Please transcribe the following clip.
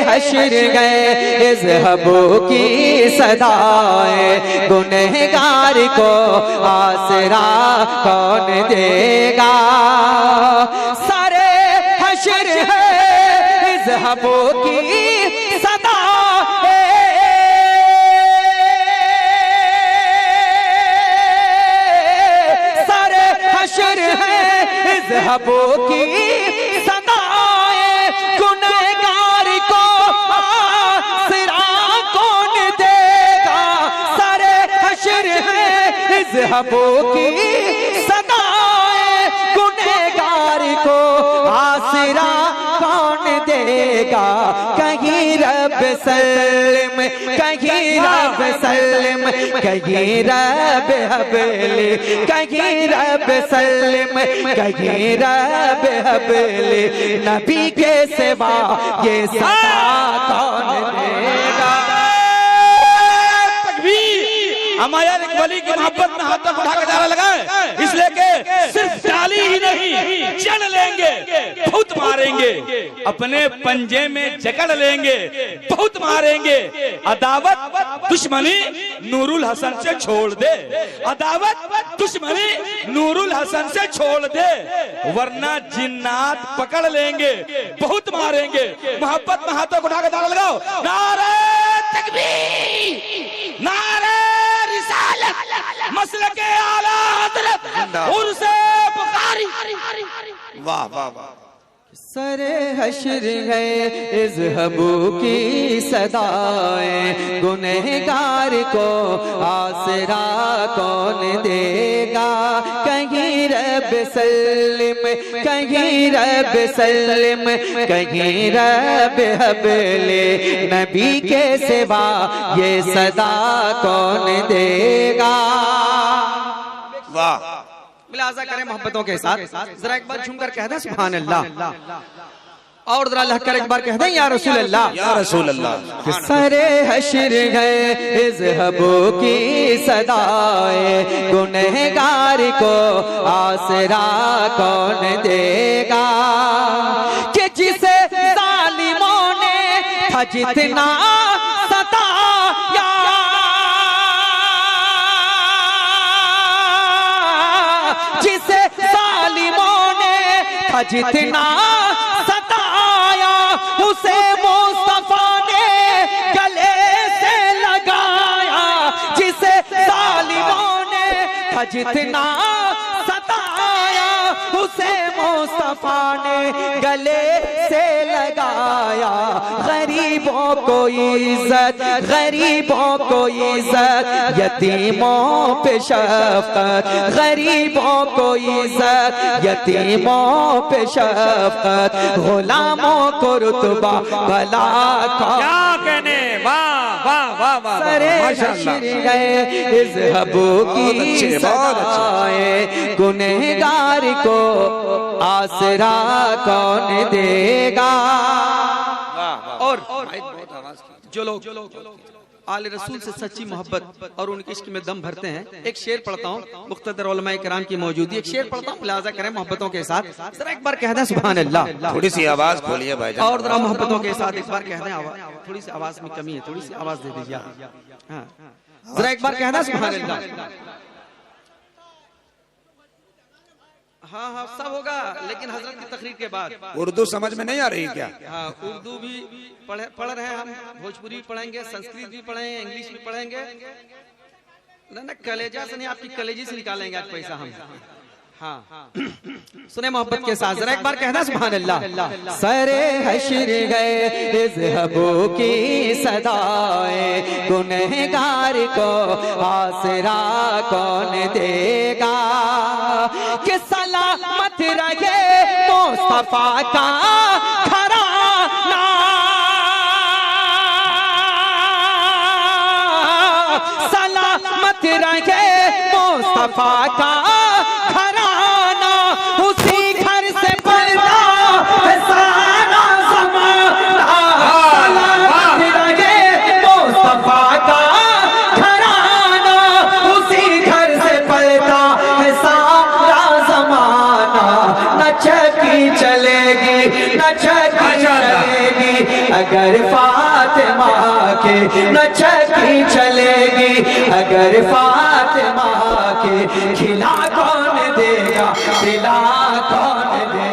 हश्र गए इज़हबू की सदाएं, गुनहगार को आसरा कौन देगा। सारे हश्र है इज़हबू की सदाएं, सारे हश्र है इज़हबू की इज़हबू की सदाएं, गुनहगार को आसरा कौन देगा। कहीं रब सल्लम, कहीं रब सल्लम, कहीं रब हबले, कहीं रब सल्लम, कहीं रब हबले, नबी के सिवा ये सदा कौन देगा। हमारे एक वली की मोहब्बत में हाथ तक उठा के नारा लगाए, इसलिए के सिर्फ डाली ही नहीं जड़ लेंगे, बहुत मारेंगे, अपने पंजे में जकड़ लेंगे, बहुत मारेंगे। अदावत दुश्मनी नूरुल हसन से छोड़ दे, अदावत दुश्मनी नूरुल हसन से छोड़ दे, वरना जिन्नात पकड़ लेंगे, बहुत मारेंगे। मोहब्बत में हाथों को उठा के नारा लगाओ, नारे तकबीर, नारे मसले के आला हज़रत उनसे बुखारी। वाह वाह वाह। सरे हश्र है इज़हबू की सदाएं, गुनहगार को आसरा कौन देगा। कहीं रब सल्लम, कहीं रब सल्लम, कहीं रब हबले, नबी के सिवा ये सदा कौन देगा। वाह। मिलाजा करें मोहब्बतों के साथ, जरा एक बार झूमकर कह दें सुभान अल्लाह, और जरा लहकर एक बार कह दें या रसूल अल्लाह, या रसूल अल्लाह। सरे हश्र है इज़हबू की सदाएं, गुनहगार को आसरा कौन देगा। कि जिसे जालिमों ने था जितना सताया, जिसे जालिमों ने था जितना सताया, उसे मुस्तफा ने गले से लगाया। जिसे जालिमों ने था जितना सताया, उसे मुस्तफा ने गले से लगाया। गरीबों को इज्जत, गरीबों को इज्जत, यतीमों पे शफ़क़त, गरीबों को इज्जत, यतीमों पे शफ़क़त, गुलामों को रुतबा भला क्या कहने। वाह वाह वाह वाह। सरे हश्र है इज़हबू की सदाएं, गुनहगार को आसरा कौन देगा। और जो लोग आले रसूल से सच्ची मोहब्बत और उनके इश्क में दम भरते हैं, एक शेर पढ़ता हूँ, मुख्तदर उलमाए किराम की मौजूदी, एक शेर पढ़ता हूँ, मुलाजा करें मोहब्बतों के साथ, जरा एक बार कह दें सुभान अल्लाह। थोड़ी सी आवाज खोलिए भाईजान, और जरा मोहब्बतों के साथ एक बार कह दें, थोड़ी सी आवाज में कमी है, थोड़ी सी आवाज दे दीजिए। हाँ, जरा एक बार कह दें सुभान अल्लाह। हाँ हाँ सब होगा, लेकिन हजरत की तकरीर के बाद। उर्दू समझ में नहीं आ रही क्या? हाँ, उर्दू भी पढ़ रहे हैं हम, भोजपुरी भी पढ़ेंगे, संस्कृत भी पढ़ेंगे, इंग्लिश भी पढ़ेंगे। ना कलेजा से नहीं, आपकी कलेजी से निकालेंगे आज पैसा हम। हाँ सुने मोहब्बत के साथ, जरा एक बार कहना सुभान अल्लाह। सरे हश्र गए इज़हबू की सदाएं, गुनहगार को आसरा कौन देगा। कि सलामत रहे मुस्तफा का घराना, सलामत रहे मुस्तफा का घराना, उसी घर से पैदा है सारा ज़माना। सलामत रहे मुस्तफा का अगर फातिमा के न छकी चलेगी, अगर फातिमा के खिला कौन देगा, पिला कौन देगा।